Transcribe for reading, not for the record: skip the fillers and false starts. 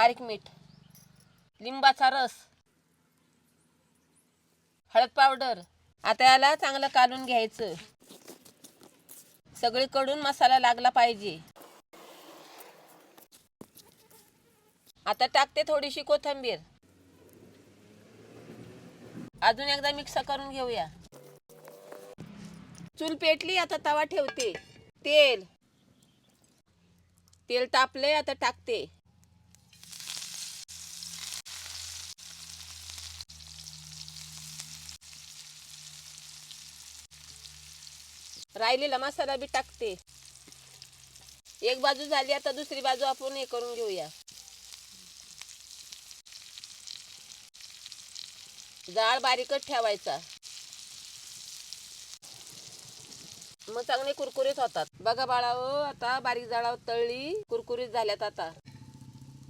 बारीक मीठ, लिंबाचा रस, हळद पावडर. आता याला चांगलं कालून घ्यायचं. सगळीकडून मसाला लागला पाहिजे. आता टाकते थोडीशी कोथिंबीर. अजून एकदा मिक्स करून घेऊया. चूल पेटली, आता तवा ठेवते. तेल तापले, आता टाकते. राहिलेला मसाला बी टाकते. एक बाजू झाली, आता दुसरी बाजू आपण हे करून घेऊया. जाळ बारीकच ठेवायचा, मग चांगले कुरकुरीत होतात. बघा बाळाओ, आता बारीक जाळावर तळली, कुरकुरीत झाल्यात. आता